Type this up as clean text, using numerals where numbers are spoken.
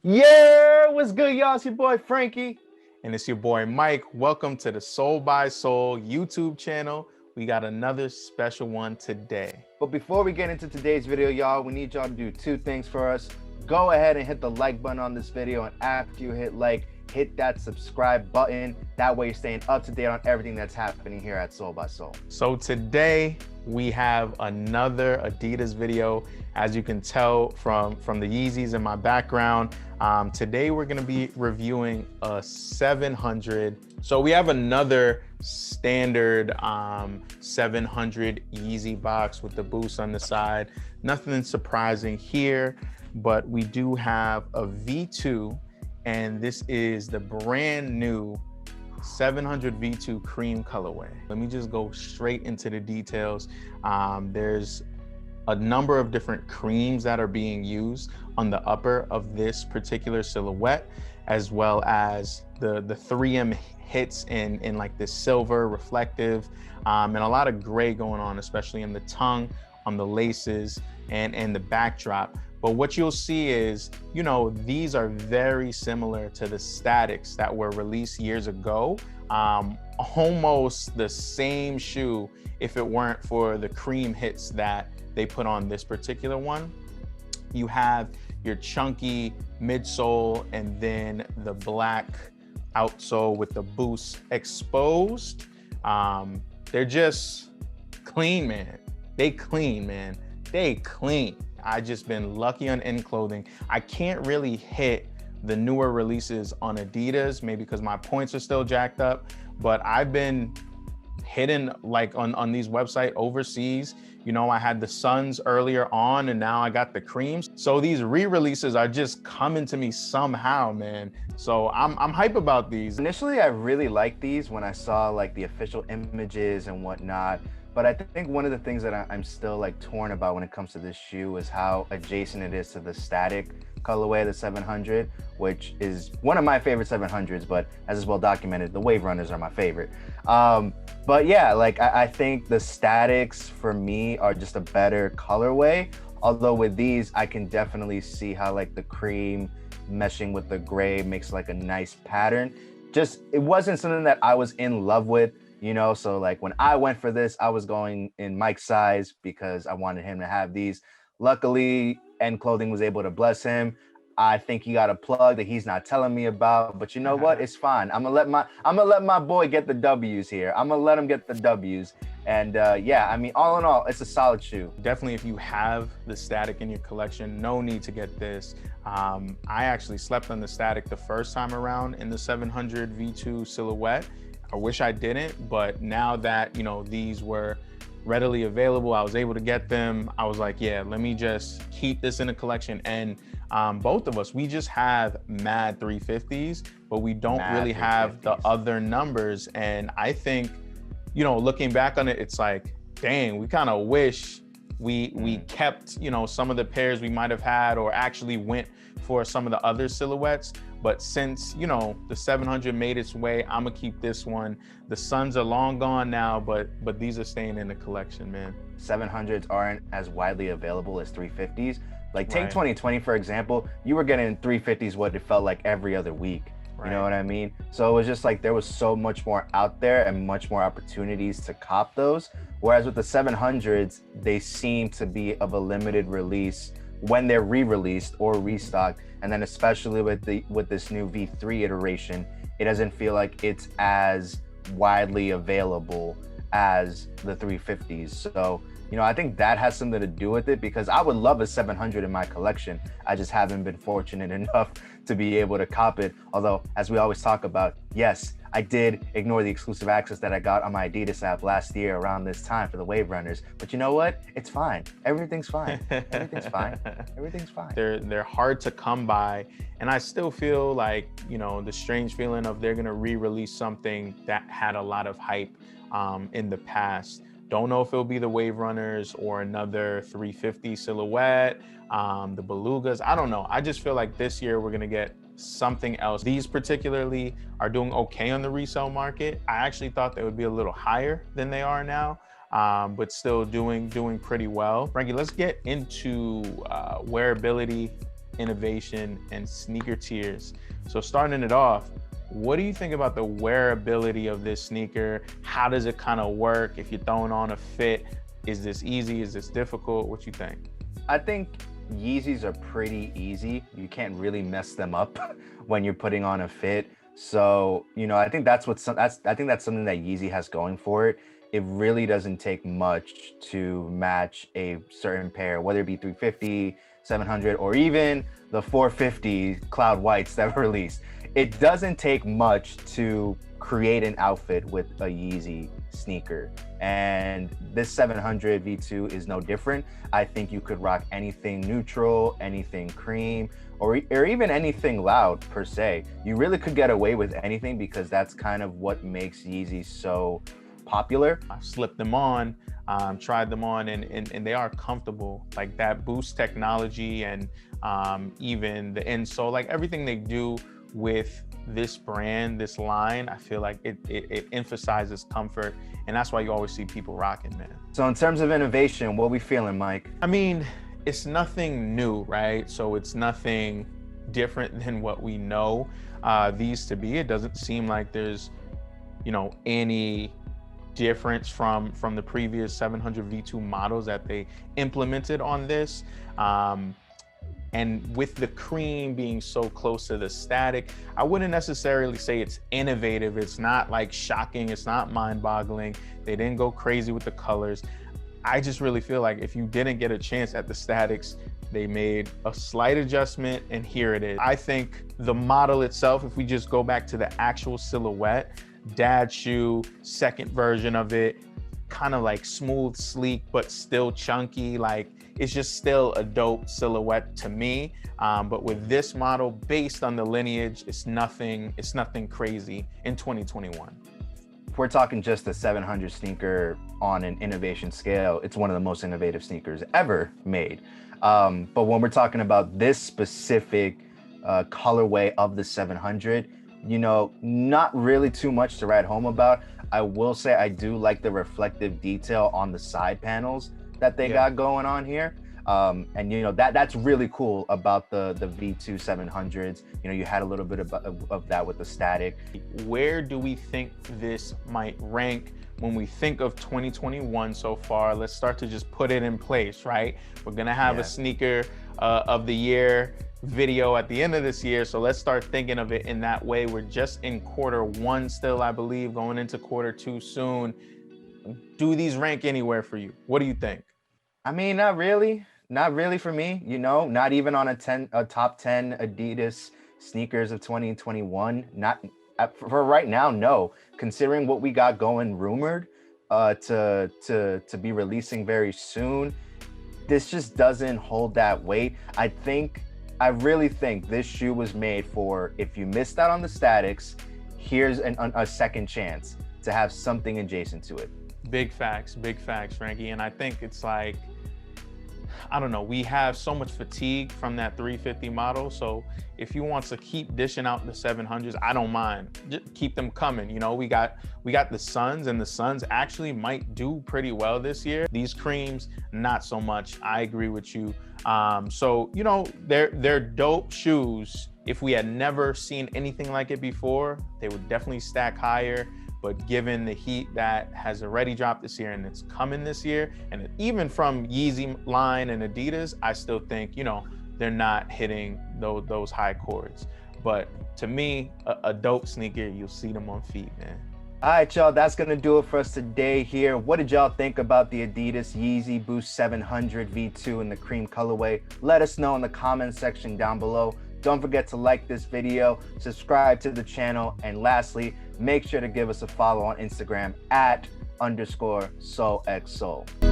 Yeah, what's good, y'all? It's your boy Frankie. And it's your boy Mike. Welcome to the Soul by Soul YouTube channel. We got another special one today. But before we get into today's video, y'all, we need y'all to do two things for us. Go ahead and hit the like button on this video, and after you hit like, hit that subscribe button. That way you're staying up to date on everything that's happening here at Soul by Soul. So today we have another Adidas video. As you can tell from the Yeezys in my background, today we're gonna be reviewing a 700. So we have another standard 700 Yeezy box with the Boost on the side. Nothing surprising here, but we do have a V2, and this is the brand new 700 V2 cream colorway. Let me just go straight into the details. There's a number of different creams that are being used on the upper of this particular silhouette, as well as the 3M hits in like this silver reflective, and a lot of gray going on, especially in the tongue, on the laces, and the backdrop. But what you'll see is, you know, these are very similar to the statics that were released years ago. Almost the same shoe if it weren't for the cream hits that they put on this particular one. You have your chunky midsole and then the black outsole with the Boost exposed. They're just clean, man. They clean, man. They clean. I just been lucky on in clothing. I can't really hit the newer releases on Adidas, maybe because my points are still jacked up, but I've been hitting like on these websites overseas. You know, I had the Suns earlier on, and now I got the creams. So these re-releases are just coming to me somehow, man. So I'm hype about these. Initially, I really liked these when I saw like the official images and whatnot. But I think one of the things that I'm still like torn about when it comes to this shoe is how adjacent it is to the static colorway, the 700, which is one of my favorite 700s, but as is well documented, the Wave Runners are my favorite. But yeah, like I think the statics for me are just a better colorway. Although with these, I can definitely see how like the cream meshing with the gray makes like a nice pattern. Just, it wasn't something that I was in love with, you know? So like when I went for this, I was going in Mike's size because I wanted him to have these. Luckily, End Clothing was able to bless him. I think he got a plug that he's not telling me about, but you know what? It's fine. I'm gonna let my boy get the W's here. I'm gonna let him get the W's. And yeah, I mean, all in all, it's a solid shoe. Definitely, if you have the static in your collection, no need to get this. I actually slept on the static the first time around in the 700 V2 silhouette. I wish I didn't, but now that, you know, these were readily available, I was able to get them. I was like, yeah, let me just keep this in the collection. And both of us, we just have mad 350s, but we don't really have the other numbers. And I think, you know, looking back on it, it's like, dang, we kind of wish we kept, you know, some of the pairs we might have had, or actually went for some of the other silhouettes. But since, you know, the 700 made its way, I'm gonna keep this one. The Suns are long gone now, but these are staying in the collection, man. 700s aren't as widely available as 350s. Like take 2020, for example, you were getting 350s what it felt like every other week. You know what I mean? So it was just like there was so much more out there and much more opportunities to cop those. Whereas with the 700s, they seem to be of a limited release when they're re-released or restocked. And then especially with this new V3 iteration, it doesn't feel like it's as widely available as the 350s. So, you know, I think that has something to do with it, because I would love a 700 in my collection. I just haven't been fortunate enough to be able to cop it. Although, as we always talk about, yes, I did ignore the exclusive access that I got on my Adidas app last year around this time for the Wave Runners. But you know what? It's fine. Everything's fine. Everything's fine. Everything's fine. They're hard to come by. And I still feel like, you know, the strange feeling of they're gonna re-release something that had a lot of hype in the past. Don't know if it'll be the Wave Runners or another 350 silhouette, the Belugas. I don't know. I just feel like this year we're gonna get something else. These particularly are doing okay on the resale market. I actually thought they would be a little higher than they are now, but still doing pretty well. Frankie, let's get into wearability innovation and sneaker tiers. So starting it off, what do you think about the wearability of this sneaker? How does it kind of work? If you're throwing on a fit, is this easy? Is this difficult? What you think? I think Yeezys are pretty easy. You can't really mess them up when you're putting on a fit. So, I think that's I think that's something that Yeezy has going for it. It really doesn't take much to match a certain pair, whether it be 350, 700, or even the 450 Cloud Whites that were released. It doesn't take much to create an outfit with a Yeezy sneaker. And this 700 V2 is no different. I think you could rock anything neutral, anything cream, or even anything loud per se. You really could get away with anything because that's kind of what makes Yeezy so popular. I've slipped them on, tried them on, and they are comfortable. Like that Boost technology and even the insole, like everything they do with this brand, this line, I feel like it emphasizes comfort, and that's why you always see people rocking, man. So in terms of innovation, what we feeling, Mike? I mean, it's nothing new, right? So it's nothing different than what we know these to be. It doesn't seem like there's, any difference from the previous 700 V2 models that they implemented on this. And with the cream being so close to the static, I wouldn't necessarily say it's innovative. It's not like shocking. It's not mind-boggling. They didn't go crazy with the colors. I just really feel like if you didn't get a chance at the statics, they made a slight adjustment and here it is. I think the model itself, if we just go back to the actual silhouette, dad shoe, second version of it, kind of like smooth, sleek, but still chunky. Like it's just still a dope silhouette to me. But with this model, based on the lineage, it's nothing crazy in 2021. If we're talking just a 700 sneaker on an innovation scale, it's one of the most innovative sneakers ever made. But when we're talking about this specific colorway of the 700, not really too much to write home about. I will say I do like the reflective detail on the side panels that they got going on here. And that's really cool about the V2 700s. You had a little bit of that with the static. Where do we think this might rank when we think of 2021 so far? Let's start to just put it in place, right? We're gonna have a sneaker of the year video at the end of this year, so let's start thinking of it in that way. We're just in quarter 1 still, I believe, going into quarter 2 soon. Do these rank anywhere for you? What do you think? I mean, not really for me. Not even on a top 10 Adidas sneakers of 2021. Not for right now, no. Considering what we got going rumored to be releasing very soon, this just doesn't hold that weight. I really think this shoe was made for, if you missed out on the statics, here's a second chance to have something adjacent to it. Big facts, Frankie. And I think it's like, I don't know, we have so much fatigue from that 350 model. So if you want to keep dishing out the 700s, I don't mind. Just keep them coming. We got the Suns, and the Suns actually might do pretty well this year. These creams, not so much. I agree with you. So they're dope shoes. If we had never seen anything like it before, they would definitely stack higher. But given the heat that has already dropped this year and it's coming this year, and even from Yeezy line and Adidas, I still think, they're not hitting those high chords. But to me, a dope sneaker, you'll see them on feet, man. All right, y'all, that's going to do it for us today here. What did y'all think about the Adidas Yeezy Boost 700 V2 in the cream colorway? Let us know in the comment section down below. Don't forget to like this video, subscribe to the channel, and lastly, make sure to give us a follow on Instagram @_SoulXSoul.